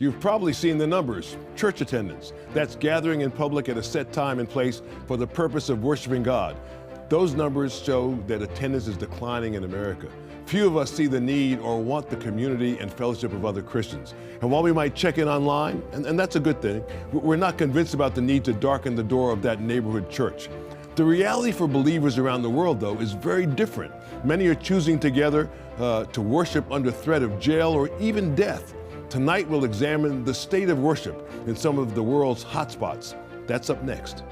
You've probably seen the numbers, church attendance. That's gathering in public at a set time and place for the purpose of worshiping God. Those numbers show that attendance is declining in America. Few of us see the need or want the community and fellowship of other Christians. And while we might check in online, and that's a good thing, we're not convinced about the need to darken the door of that neighborhood church. The reality for believers around the world, though, is very different. Many are choosing together to worship under threat of jail or even death. Tonight, we'll examine the state of worship in some of the world's hotspots. That's up next.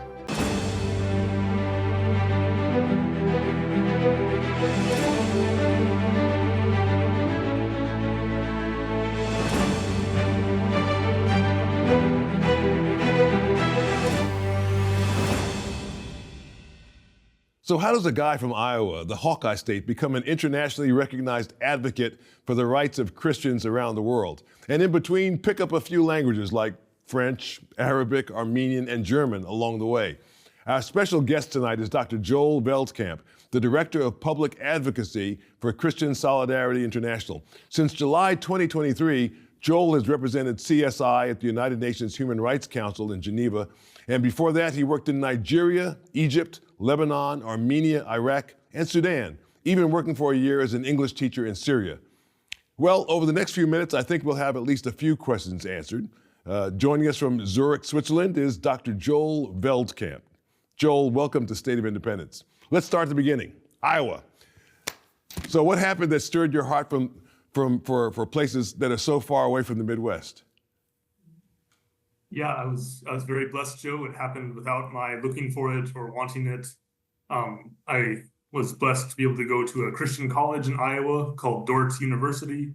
So how does a guy from Iowa, the Hawkeye State, become an internationally recognized advocate for the rights of Christians around the world? And in between, pick up a few languages like French, Arabic, Armenian, and German along the way. Our special guest tonight is Dr. Joel Veldkamp, the Director of Public Advocacy for Christian Solidarity International. Since July 2023, Joel has represented CSI at the United Nations Human Rights Council in Geneva. And before that, he worked in Nigeria, Egypt, Lebanon, Armenia, Iraq, and Sudan, even working for a year as an English teacher in Syria. Well, over the next few minutes, I think we'll have at least a few questions answered. Joining us from Zurich, Switzerland is Dr. Joel Veldkamp. Joel, welcome to State of Independence. Let's start at the beginning. Iowa. So what happened that stirred your heart for places that are so far away from the Midwest? Yeah, I was very blessed, Joe. It happened without my looking for it or wanting it. I was blessed to be able to go to a Christian college in Iowa called Dordt University.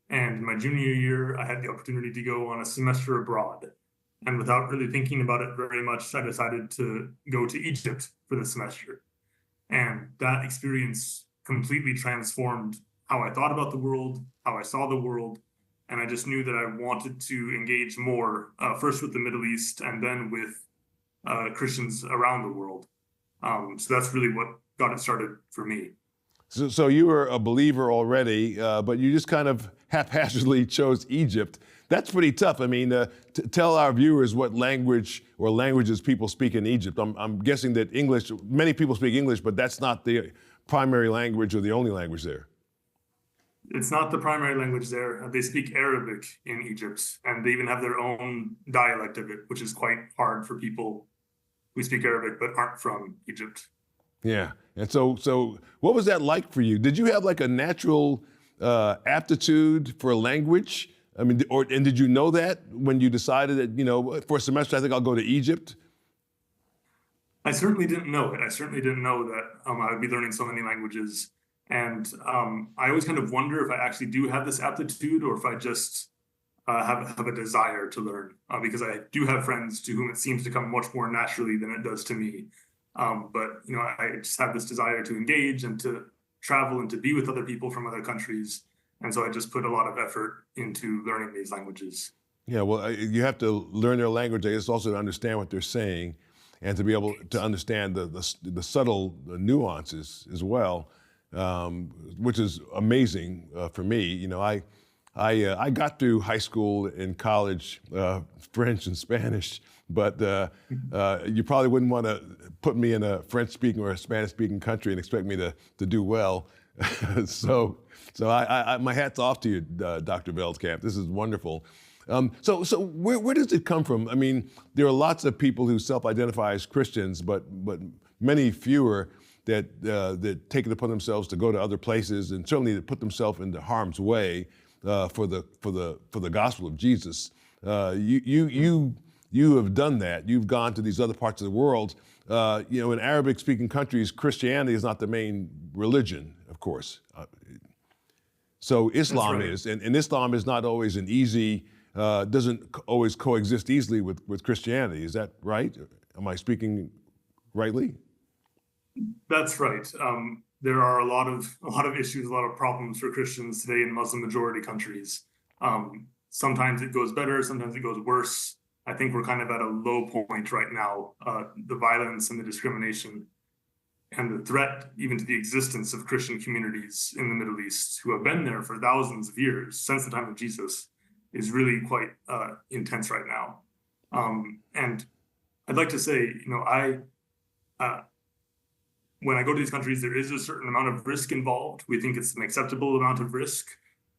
And in my junior year, I had the opportunity to go on a semester abroad. And without really thinking about it very much, I decided to go to Egypt for the semester. And that experience completely transformed how I thought about the world, how I saw the world. And I just knew that I wanted to engage more, first with the Middle East and then with Christians around the world. So that's really what got it started for me. So you were a believer already, but you just kind of haphazardly chose Egypt. That's pretty tough. I mean, tell our viewers what language or languages people speak in Egypt. I'm guessing that English, many people speak English, but that's not the primary language or the only language there. It's not the primary language there. They speak Arabic in Egypt, and they even have their own dialect of it, which is quite hard for people who speak Arabic but aren't from Egypt. Yeah, and so what was that like for you? Did you have like a natural aptitude for language? I mean, and did you know that when you decided that, you know, for a semester, I think I'll go to Egypt? I certainly didn't know it. I certainly didn't know that I would be learning so many languages. And I always kind of wonder if I actually do have this aptitude or if I just have a desire to learn, because I do have friends to whom it seems to come much more naturally than it does to me. But, you know, I just have this desire to engage and to travel and to be with other people from other countries. And so I just put a lot of effort into learning these languages. Yeah, well, you have to learn their language, I guess, also to understand what they're saying and to be able to understand the subtle nuances as well. Which is amazing for me. You know, I got through high school and college French and Spanish, but you probably wouldn't want to put me in a French-speaking or a Spanish-speaking country and expect me to do well. So my hat's off to you, Dr. Veldkamp. This is wonderful. So where does it come from? I mean, there are lots of people who self-identify as Christians, but many fewer that take it upon themselves to go to other places and certainly to put themselves into harm's way for the gospel of Jesus. You have done that. You've gone to these other parts of the world. You know, in Arabic-speaking countries, Christianity is not the main religion, of course. So Islam is, and Islam is not always an easy, doesn't always coexist easily with Christianity. Is that right? Am I speaking rightly? That's right. There are a lot of issues, a lot of problems for Christians today in Muslim majority countries. Sometimes it goes better, sometimes it goes worse. I think we're kind of at a low point right now. The violence and the discrimination and the threat even to the existence of Christian communities in the Middle East who have been there for thousands of years, since the time of Jesus, is really quite intense right now. And I'd like to say, when I go to these countries, there is a certain amount of risk involved. We think it's an acceptable amount of risk.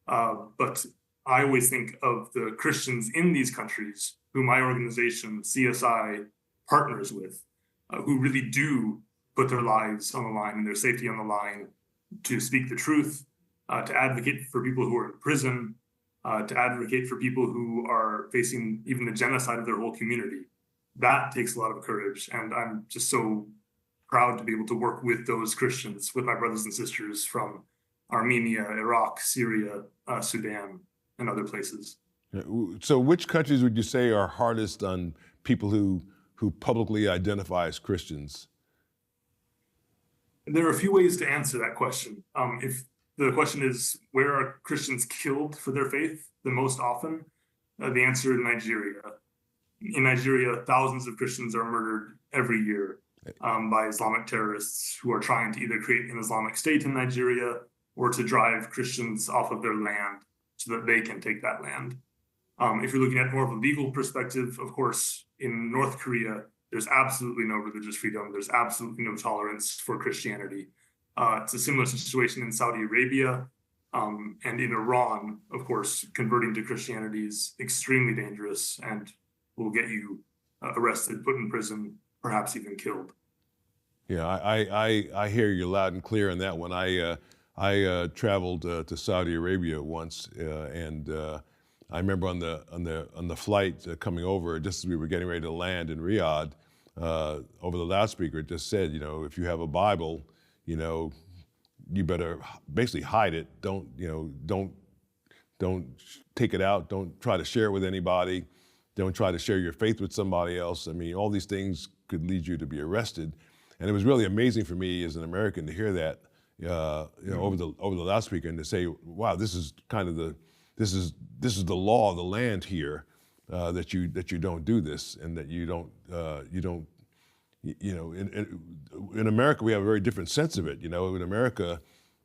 But I always think of the Christians in these countries who my organization, CSI, partners with, who really do put their lives on the line and their safety on the line to speak the truth, to advocate for people who are in prison, to advocate for people who are facing even the genocide of their whole community. That takes a lot of courage. And I'm just so proud to be able to work with those Christians, with my brothers and sisters from Armenia, Iraq, Syria, Sudan, and other places. So which countries would you say are hardest on people who publicly identify as Christians? There are a few ways to answer that question. If the question is, where are Christians killed for their faith the most often? The answer is Nigeria. In Nigeria, thousands of Christians are murdered every year by Islamic terrorists who are trying to either create an Islamic state in Nigeria or to drive Christians off of their land so that they can take that land. If you're looking at more of a legal perspective, of course, in North Korea, there's absolutely no religious freedom. There's absolutely no tolerance for Christianity. It's a similar situation in Saudi Arabia and in Iran. Of course, converting to Christianity is extremely dangerous and will get you arrested, put in prison, perhaps even killed. Yeah, I hear you loud and clear on that one. I traveled to Saudi Arabia once, and I remember on the flight coming over, just as we were getting ready to land in Riyadh, over the loudspeaker, it just said, if you have a Bible, you better basically hide it. Don't take it out. Don't try to share it with anybody. Don't try to share your faith with somebody else. I mean, all these things could lead you to be arrested. And it was really amazing for me as an American to hear that, over the loudspeaker, and to say, wow, this is kind of this is the law of the land here, that you don't do this, and that you don't in America we have a very different sense of it. In America,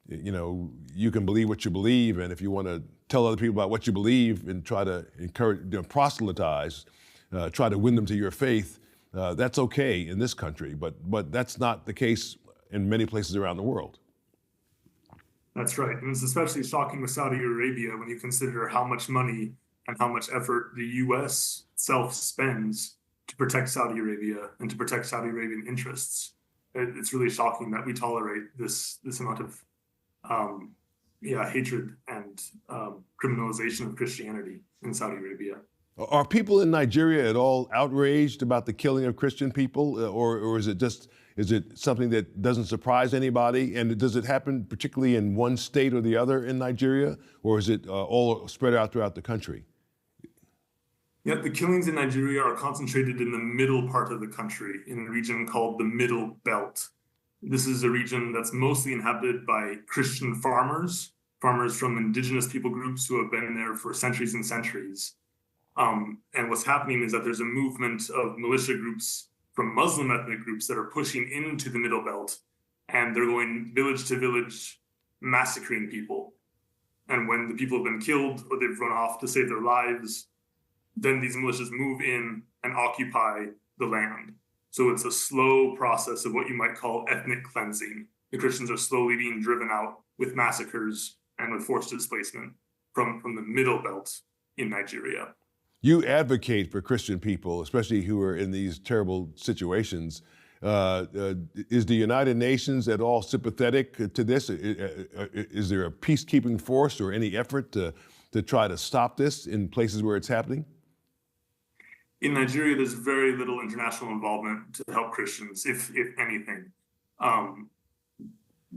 you can believe what you believe, and if you want to tell other people about what you believe and try to encourage, proselytize, try to win them to your faith, that's okay in this country, but that's not the case in many places around the world. That's right. And it's especially shocking with Saudi Arabia when you consider how much money and how much effort the U.S. itself spends to protect Saudi Arabia and to protect Saudi Arabian interests. It's really shocking that we tolerate this amount of hatred and criminalization of Christianity in Saudi Arabia. Are people in Nigeria at all outraged about the killing of Christian people, or is it something that doesn't surprise anybody? And does it happen particularly in one state or the other in Nigeria, or is it all spread out throughout the country? Yeah, the killings in Nigeria are concentrated in the middle part of the country, in a region called the Middle Belt. This is a region that's mostly inhabited by Christian farmers from indigenous people groups who have been there for centuries and centuries. And what's happening is that there's a movement of militia groups from Muslim ethnic groups that are pushing into the Middle Belt, and they're going village to village, massacring people. And when the people have been killed or they've run off to save their lives, then these militias move in and occupy the land. So it's a slow process of what you might call ethnic cleansing. The Christians are slowly being driven out with massacres and with forced displacement from the Middle Belt in Nigeria. You advocate for Christian people, especially who are in these terrible situations. Is the United Nations at all sympathetic to this? Is there a peacekeeping force or any effort to try to stop this in places where it's happening? In Nigeria, there's very little international involvement to help Christians, if anything.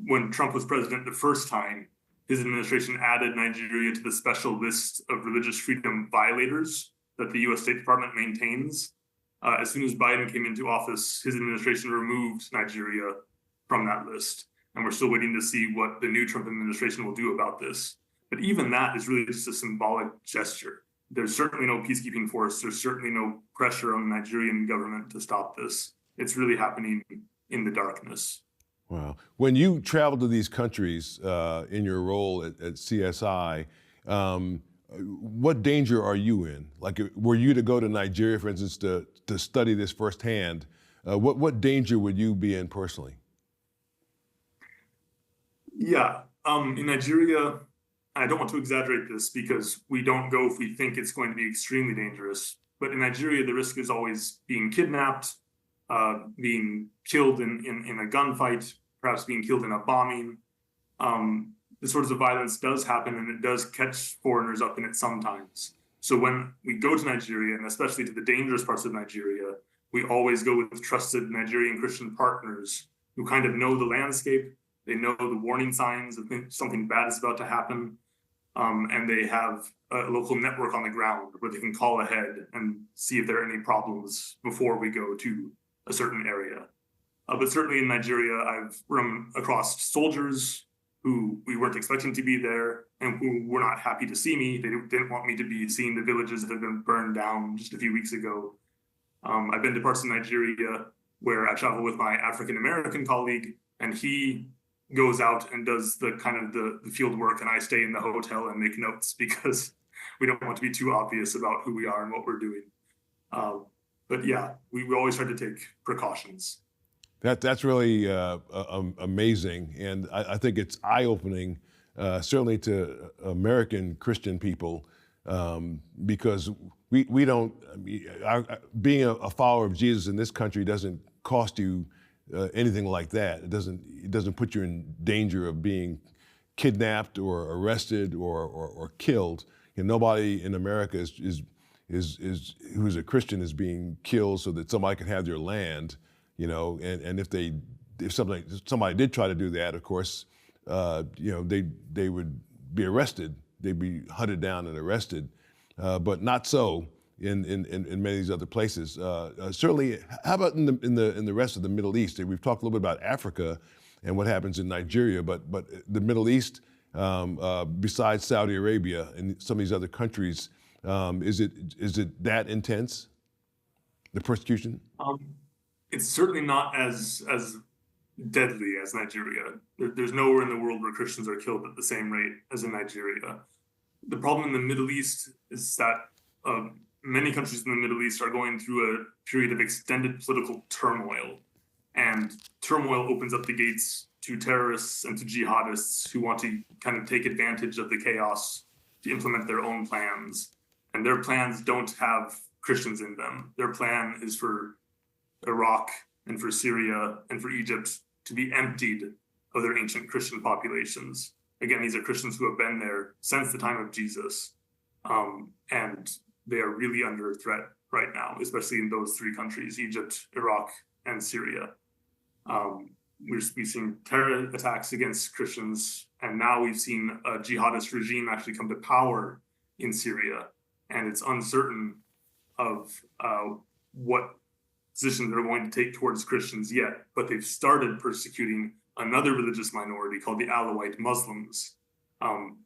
When Trump was president the first time, his administration added Nigeria to the special list of religious freedom violators that the U.S. State Department maintains. As soon as Biden came into office, his administration removed Nigeria from that list. And we're still waiting to see what the new Trump administration will do about this. But even that is really just a symbolic gesture. There's certainly no peacekeeping force. There's certainly no pressure on the Nigerian government to stop this. It's really happening in the darkness. Wow. When you travel to these countries in your role at CSI, what danger are you in? Like, were you to go to Nigeria, for instance, to study this firsthand, what danger would you be in personally? Yeah, in Nigeria, I don't want to exaggerate this because we don't go if we think it's going to be extremely dangerous. But in Nigeria, the risk is always being kidnapped, being killed in a gunfight, perhaps being killed in a bombing. This sorts of violence does happen, and it does catch foreigners up in it sometimes. So when we go to Nigeria, and especially to the dangerous parts of Nigeria, we always go with trusted Nigerian Christian partners who kind of know the landscape. They know the warning signs of something bad is about to happen. And they have a local network on the ground where they can call ahead and see if there are any problems before we go to a certain area. But certainly in Nigeria, I've run across soldiers who we weren't expecting to be there and who were not happy to see me. They didn't want me to be seeing the villages that had been burned down just a few weeks ago. I've been to parts of Nigeria where I travel with my African American colleague, and he goes out and does the kind of the field work, and I stay in the hotel and make notes because we don't want to be too obvious about who we are and what we're doing. But yeah, we always try to take precautions. That's really amazing, and I think it's eye-opening, certainly to American Christian people, because we don't. I mean, being a follower of Jesus in this country doesn't cost you anything like that. It doesn't put you in danger of being kidnapped or arrested or killed. And nobody in America is who's a Christian is being killed so that somebody can have their land. You know, and if somebody did try to do that, of course, you know, they would be arrested. They'd be hunted down and arrested, but not so in many of these other places. Certainly, how about in the rest of the Middle East? We've talked a little bit about Africa and what happens in Nigeria, but the Middle East, besides Saudi Arabia and some of these other countries, is it that intense, the persecution? It's certainly not as deadly as Nigeria. There's nowhere in the world where Christians are killed at the same rate as in Nigeria. The problem in the Middle East is that many countries in the Middle East are going through a period of extended political turmoil, and turmoil opens up the gates to terrorists and to jihadists who want to kind of take advantage of the chaos to implement their own plans. And their plans don't have Christians in them. Their plan is for Iraq and for Syria and for Egypt to be emptied of their ancient Christian populations. Again, these are Christians who have been there since the time of Jesus. And they are really under threat right now, especially in those three countries, Egypt, Iraq, and Syria. We've seen terror attacks against Christians, and now we've seen a jihadist regime actually come to power in Syria. And it's uncertain of what position they're going to take towards Christians yet, but they've started persecuting another religious minority called the Alawite Muslims.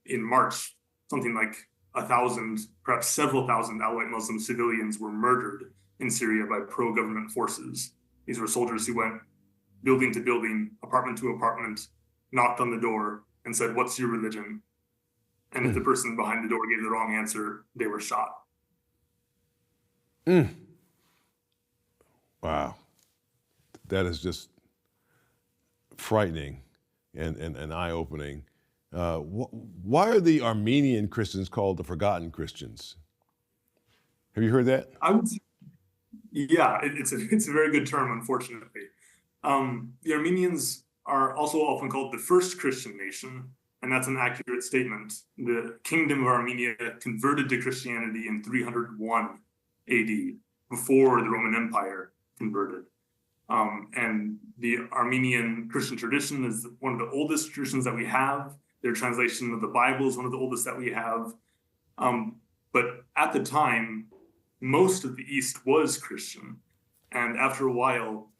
In March, something like 1,000, perhaps several thousand Alawite Muslim civilians were murdered in Syria by pro-government forces. These were soldiers who went building to building, apartment to apartment, knocked on the door and said, "What's your religion?" And if the person behind the door gave the wrong answer, they were shot. Wow, that is just frightening and eye-opening. Why are the Armenian Christians called the forgotten Christians? Have you heard that? I would, yeah, it's a very good term, unfortunately. The Armenians are also often called the first Christian nation, and that's an accurate statement. The Kingdom of Armenia converted to Christianity in 301 AD, before the Roman Empire converted. And the Armenian Christian tradition is one of the oldest traditions that we have. Their translation of the Bible is one of the oldest that we have. But at the time, most of the East was Christian. And after a while,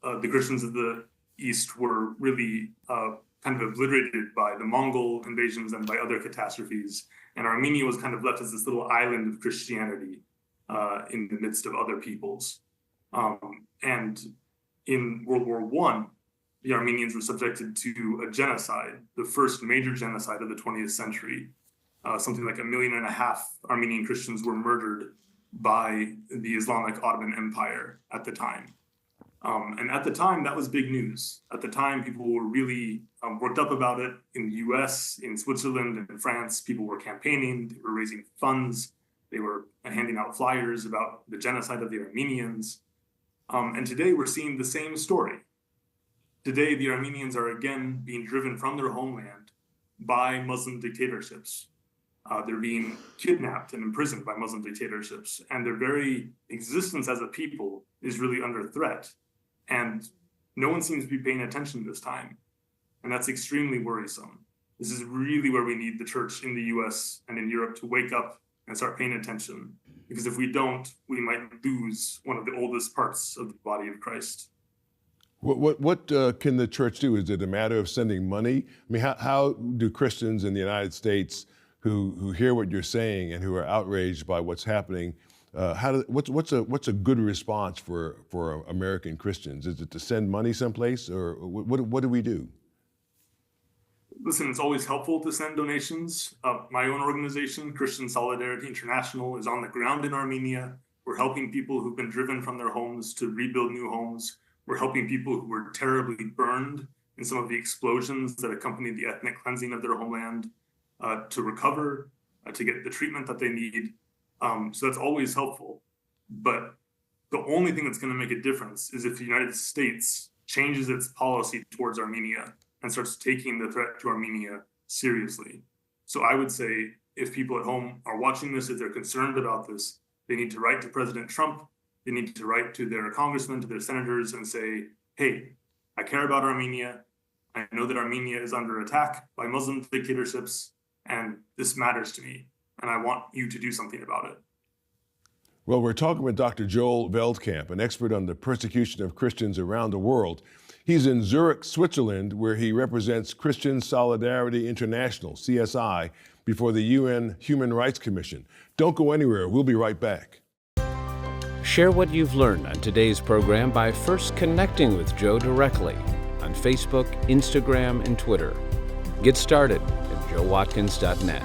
the Christians of the East were really kind of obliterated by the Mongol invasions and by other catastrophes. And Armenia was kind of left as this little island of Christianity in the midst of other peoples. And in World War I, the Armenians were subjected to a genocide, the first major genocide of the 20th century. something like 1.5 million Armenian Christians were murdered by the Islamic Ottoman Empire at the time. And at the time, that was big news. At the time, people were really worked up about it. In the US, in Switzerland, and in France, people were campaigning, they were raising funds, they were handing out flyers about the genocide of the Armenians. And today, we're seeing the same story. Today, the Armenians are again being driven from their homeland by Muslim dictatorships. They're being kidnapped and imprisoned by Muslim dictatorships, and their very existence as a people is really under threat. And no one seems to be paying attention this time. And that's extremely worrisome. This is really where we need the church in the US and in Europe to wake up and start paying attention. Because if we don't, we might lose one of the oldest parts of the body of Christ. What can the church do? Is it a matter of sending money? I mean, how do Christians in the United States who hear what you're saying and who are outraged by what's happening, what's a good response for American Christians? Is it to send money someplace, or what do we do? Listen, it's always helpful to send donations. My own organization, Christian Solidarity International, is on the ground in Armenia. We're helping people who've been driven from their homes to rebuild new homes. We're helping people who were terribly burned in some of the explosions that accompanied the ethnic cleansing of their homeland to recover, to get the treatment that they need. So that's always helpful. But the only thing that's going to make a difference is if the United States changes its policy towards Armenia and starts taking the threat to Armenia seriously. So I would say if people at home are watching this, if they're concerned about this, they need to write to President Trump. They need to write to their congressmen, to their senators, and say, hey, I care about Armenia. I know that Armenia is under attack by Muslim dictatorships, and this matters to me, and I want you to do something about it. Well, we're talking with Dr. Joel Veldkamp, an expert on the persecution of Christians around the world. He's in Zurich, Switzerland, where he represents Christian Solidarity International, CSI, before the UN Human Rights Commission. Don't go anywhere. We'll be right back. Share what you've learned on today's program by first connecting with Joe directly on Facebook, Instagram, and Twitter. Get started at joewatkins.net.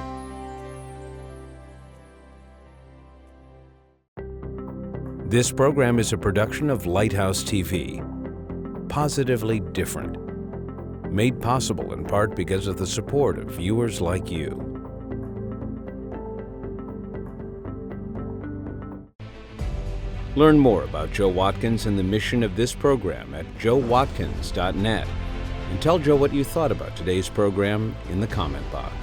This program is a production of Lighthouse TV. Positively different. Made possible in part because of the support of viewers like you. Learn more about Joe Watkins and the mission of this program at joewatkins.net. And tell Joe what you thought about today's program in the comment box.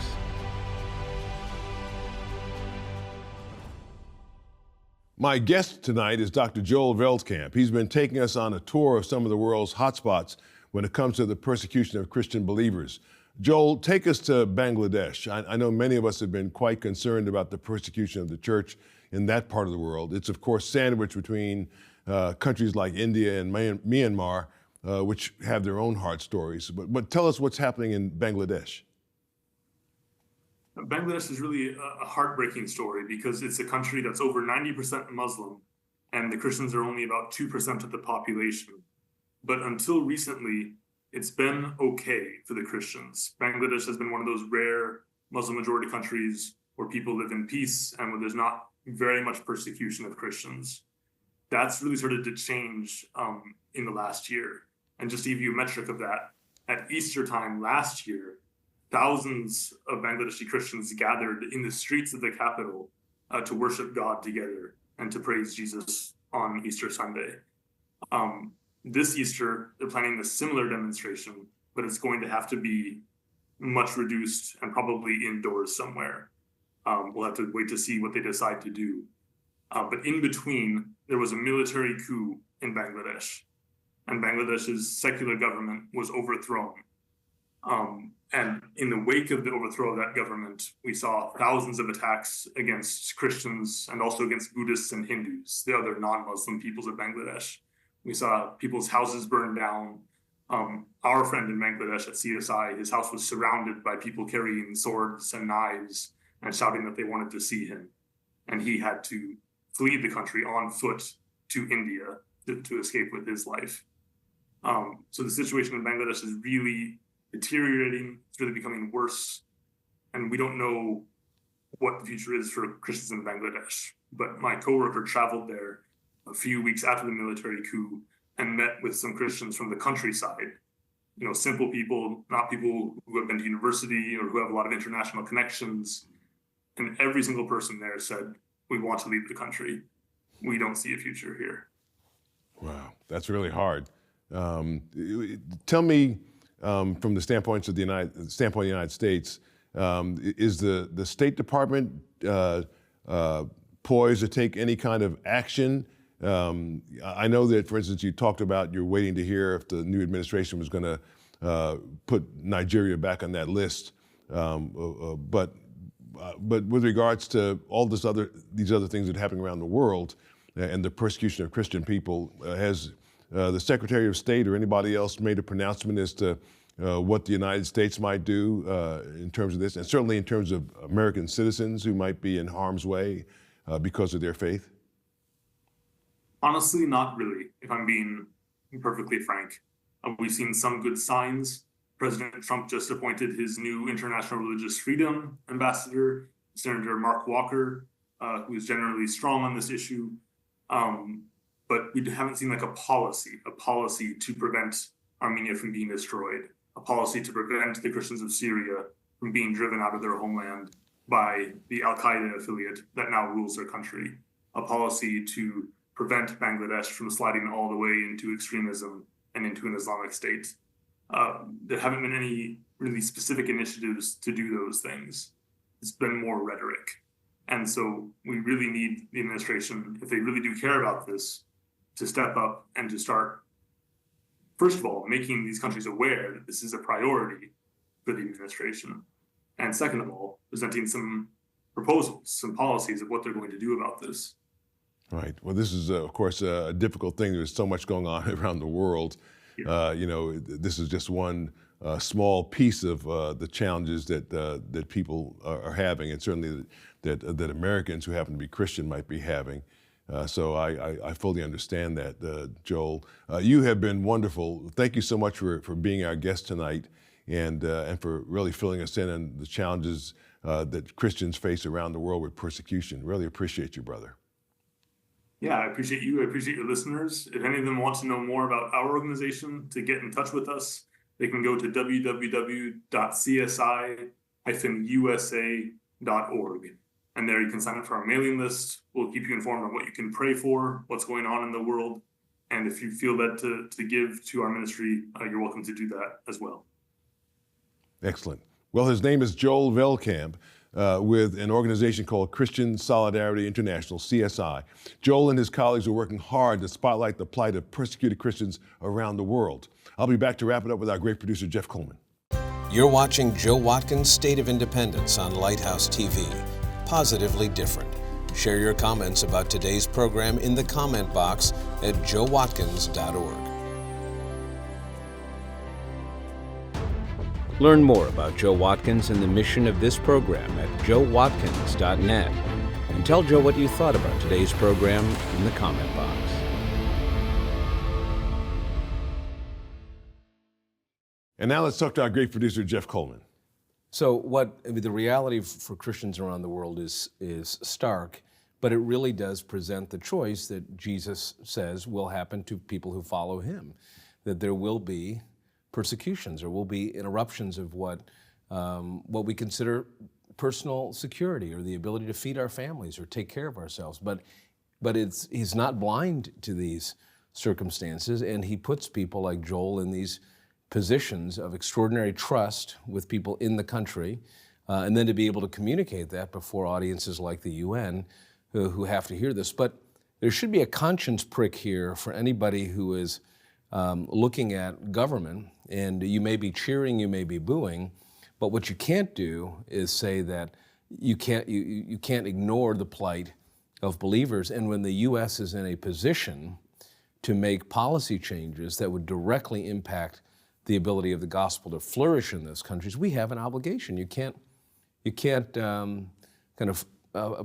My guest tonight is Dr. Joel Veldkamp. He's been taking us on a tour of some of the world's hotspots when it comes to the persecution of Christian believers. Joel, take us to Bangladesh. I know many of us have been quite concerned about the persecution of the church in that part of the world. It's, of course, sandwiched between countries like India and Myanmar, which have their own hard stories. But tell us what's happening in Bangladesh. Bangladesh is really a heartbreaking story because it's a country that's over 90% Muslim, and the Christians are only about 2% of the population. But until recently, it's been okay for the Christians. Bangladesh has been one of those rare Muslim-majority countries where people live in peace and where there's not very much persecution of Christians. That's really started to change in the last year. And just to give you a metric of that, at Easter time last year, thousands of Bangladeshi Christians gathered in the streets of the capital to worship God together and to praise Jesus on Easter Sunday. This Easter, they're planning a similar demonstration, but it's going to have to be much reduced and probably indoors somewhere. We'll have to wait to see what they decide to do. But in between, there was a military coup in Bangladesh, and Bangladesh's secular government was overthrown. And in the wake of the overthrow of that government, we saw thousands of attacks against Christians and also against Buddhists and Hindus, the other non-Muslim peoples of Bangladesh. We saw people's houses burned down. Our friend in Bangladesh at CSI, his house was surrounded by people carrying swords and knives and shouting that they wanted to see him. And he had to flee the country on foot to India to escape with his life. So the situation in Bangladesh is really deteriorating. It's really becoming worse. And we don't know what the future is for Christians in Bangladesh. But my coworker traveled there a few weeks after the military coup and met with some Christians from the countryside. Simple people, not people who have been to university or who have a lot of international connections. And every single person there said, "We want to leave the country. We don't see a future here." Wow, that's really hard. Tell me, from the standpoint of the United States, is the State Department poised to take any kind of action? I know that, for instance, you talked about you're waiting to hear if the new administration was going to put Nigeria back on that list, but with regards to all these other things that are happening around the world and the persecution of Christian people, has the Secretary of State or anybody else made a pronouncement as to what the United States might do in terms of this, and certainly in terms of American citizens who might be in harm's way because of their faith? Honestly, not really, if I'm being perfectly frank. We've seen some good signs. President Trump just appointed his new international religious freedom ambassador, Senator Mark Walker, who is generally strong on this issue. But we haven't seen like a policy to prevent Armenia from being destroyed, a policy to prevent the Christians of Syria from being driven out of their homeland by the Al-Qaeda affiliate that now rules their country, a policy to prevent Bangladesh from sliding all the way into extremism and into an Islamic state. There haven't been any really specific initiatives to do those things. It's been more rhetoric. And so we really need the administration, if they really do care about this, to step up and to start, first of all, making these countries aware that this is a priority for the administration. And second of all, presenting some proposals, some policies of what they're going to do about this. Right. Well, this is, of course, a difficult thing. There's so much going on around the world. Yeah. This is just one small piece of the challenges that people are having, and certainly that Americans who happen to be Christian might be having. So I fully understand that, Joel. You have been wonderful. Thank you so much for being our guest tonight, and for really filling us in on the challenges that Christians face around the world with persecution. Really appreciate you, brother. Yeah, I appreciate you. I appreciate your listeners. If any of them want to know more about our organization, to get in touch with us, they can go to www.csi-usa.org. And there you can sign up for our mailing list. We'll keep you informed on what you can pray for, what's going on in the world. And if you feel that to give to our ministry, you're welcome to do that as well. Excellent. Well, his name is Joel Veldkamp, with an organization called Christian Solidarity International, CSI. Joel and his colleagues are working hard to spotlight the plight of persecuted Christians around the world. I'll be back to wrap it up with our great producer, Jeff Coleman. You're watching Joe Watkins' State of Independence on Lighthouse TV. Positively different. Share your comments about today's program in the comment box at joewatkins.org. Learn more about Joe Watkins and the mission of this program at joewatkins.net. And tell Joe what you thought about today's program in the comment box. And now let's talk to our great producer, Jeff Coleman. So the reality for Christians around the world is stark, but it really does present the choice that Jesus says will happen to people who follow him, that there will be persecutions, or will be interruptions of what we consider personal security, or the ability to feed our families or take care of ourselves. But he's not blind to these circumstances, and he puts people like Joel in these positions of extraordinary trust with people in the country, and then to be able to communicate that before audiences like the UN who have to hear this. But there should be a conscience prick here for anybody who is looking at government, and you may be cheering, you may be booing, but what you can't do is say that you can't ignore the plight of believers. And when the U.S. is in a position to make policy changes that would directly impact the ability of the gospel to flourish in those countries, we have an obligation. You can't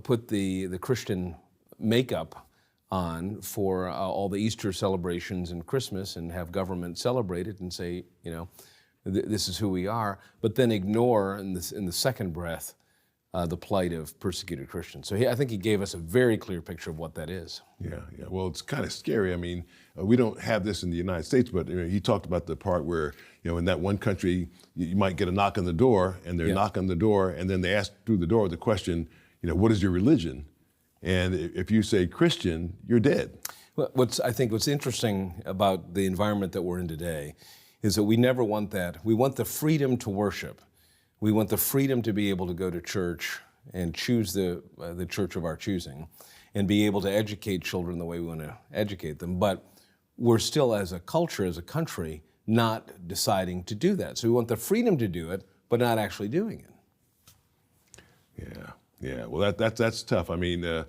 put the Christian makeup on for all the Easter celebrations and Christmas and have government celebrate it and say, this is who we are, but then ignore in the second breath the plight of persecuted Christians. So I think he gave us a very clear picture of what that is. Yeah. Well, it's kind of scary. I mean, we don't have this in the United States, but he talked about the part where, in that one country, you might get a knock on the door, and they're knocking on the door, and then they ask through the door the question, what is your religion? And if you say Christian, you're dead. I think what's interesting about the environment that we're in today is that we never want that. We want the freedom to worship. We want the freedom to be able to go to church and choose the church of our choosing and be able to educate children the way we want to educate them. But we're still, as a culture, as a country, not deciding to do that. So we want the freedom to do it, but not actually doing it. Yeah. Well, that's tough. I mean,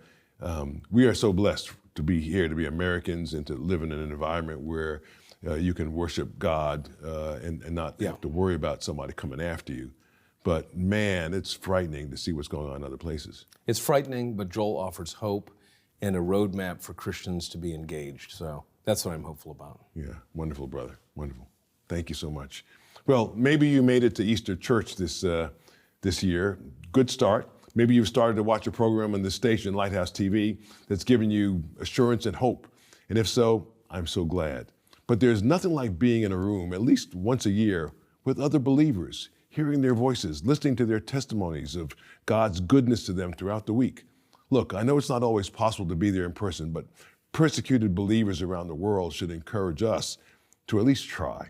we are so blessed to be here, to be Americans, and to live in an environment where you can worship God and not have to worry about somebody coming after you. But man, it's frightening to see what's going on in other places. It's frightening, but Joel offers hope and a roadmap for Christians to be engaged. So that's what I'm hopeful about. Yeah, wonderful, brother, wonderful. Thank you so much. Well, maybe you made it to Easter Church this year. Good start. Maybe you've started to watch a program on this station, Lighthouse TV, that's given you assurance and hope. And if so, I'm so glad. But there's nothing like being in a room at least once a year with other believers, hearing their voices, listening to their testimonies of God's goodness to them throughout the week. Look, I know it's not always possible to be there in person, but persecuted believers around the world should encourage us to at least try.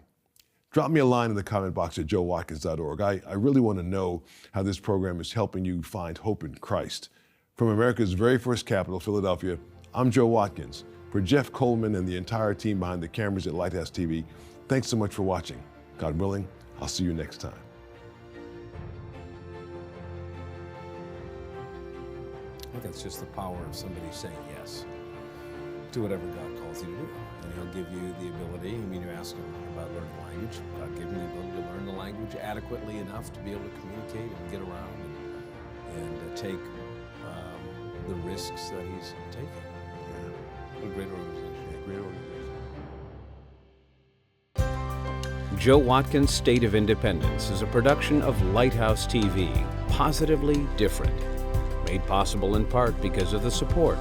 Drop me a line in the comment box at joewatkins.org. I really want to know how this program is helping you find hope in Christ. From America's very first capital, Philadelphia, I'm Joe Watkins. For Jeff Coleman and the entire team behind the cameras at Lighthouse TV, thanks so much for watching. God willing, I'll see you next time. I think it's just the power of somebody saying yes to whatever God calls you to do. And he'll give you the ability, you ask him about learning language, God give him the ability to learn the language adequately enough to be able to communicate and get around and take the risks that he's taking. Yeah. What a great organization. Great organization. Joe Watkins' State of Independence is a production of Lighthouse TV, positively different. Made possible in part because of the support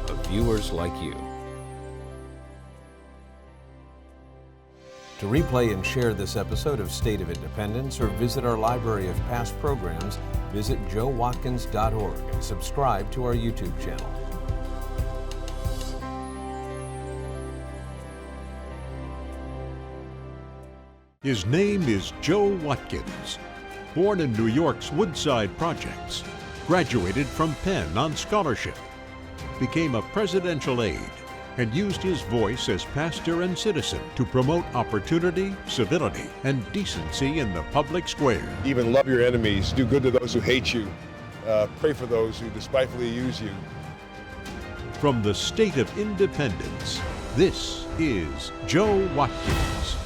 of viewers like you. To replay and share this episode of State of Independence or visit our library of past programs, visit joewatkins.org and subscribe to our YouTube channel. His name is Joe Watkins. Born in New York's Woodside Projects, graduated from Penn on scholarship, became a presidential aide, and used his voice as pastor and citizen to promote opportunity, civility, and decency in the public square. Even love your enemies, do good to those who hate you, pray for those who despitefully use you. From the State of Independence, this is Joe Watkins.